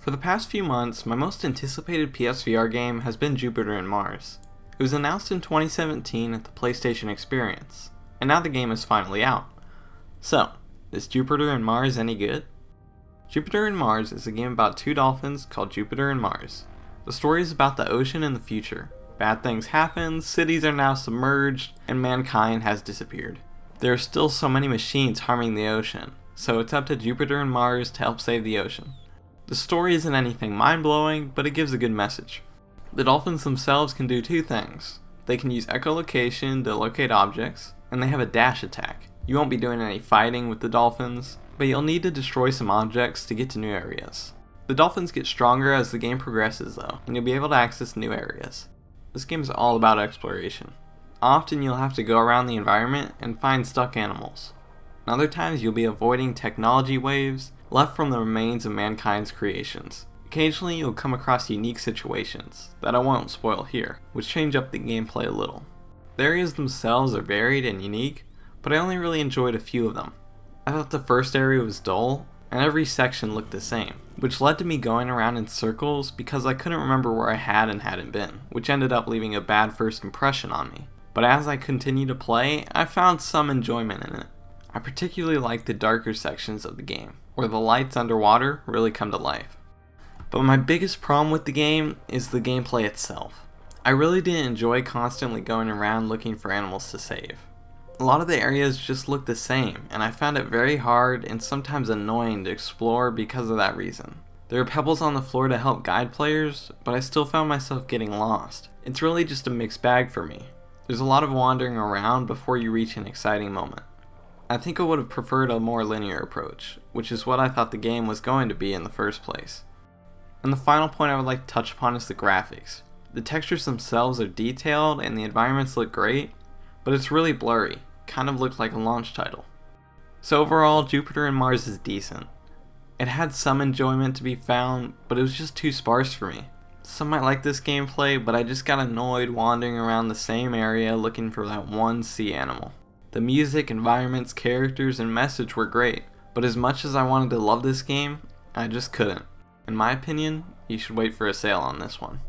For the past few months, my most anticipated PSVR game has been Jupiter and Mars. It was announced in 2017 at the PlayStation Experience, and now the game is finally out. So, is Jupiter and Mars any good? Jupiter and Mars is a game about two dolphins called Jupiter and Mars. The story is about the ocean in the future. Bad things happen, cities are now submerged, and mankind has disappeared. There are still so many machines harming the ocean, so it's up to Jupiter and Mars to help save the ocean. The story isn't anything mind-blowing, but it gives a good message. The dolphins themselves can do two things. They can use echolocation to locate objects, and they have a dash attack. You won't be doing any fighting with the dolphins, but you'll need to destroy some objects to get to new areas. The dolphins get stronger as the game progresses though, and you'll be able to access new areas. This game is all about exploration. Often you'll have to go around the environment and find stuck animals. And other times you'll be avoiding technology waves left from the remains of mankind's creations. Occasionally you'll come across unique situations that I won't spoil here, which change up the gameplay a little. The areas themselves are varied and unique, but I only really enjoyed a few of them. I thought the first area was dull, and every section looked the same, which led to me going around in circles because I couldn't remember where I had and hadn't been, which ended up leaving a bad first impression on me. But as I continued to play, I found some enjoyment in it. I particularly like the darker sections of the game, where the lights underwater really come to life. But my biggest problem with the game is the gameplay itself. I really didn't enjoy constantly going around looking for animals to save. A lot of the areas just look the same, and I found it very hard and sometimes annoying to explore because of that reason. There are pebbles on the floor to help guide players, but I still found myself getting lost. It's really just a mixed bag for me. There's a lot of wandering around before you reach an exciting moment. I think I would have preferred a more linear approach, which is what I thought the game was going to be in the first place. And the final point I would like to touch upon is the graphics. The textures themselves are detailed and the environments look great, but it's really blurry, kind of looked like a launch title. So overall, Jupiter and Mars is decent. It had some enjoyment to be found, but it was just too sparse for me. Some might like this gameplay, but I just got annoyed wandering around the same area looking for that one sea animal. The music, environments, characters, and message were great, but as much as I wanted to love this game, I just couldn't. In my opinion, you should wait for a sale on this one.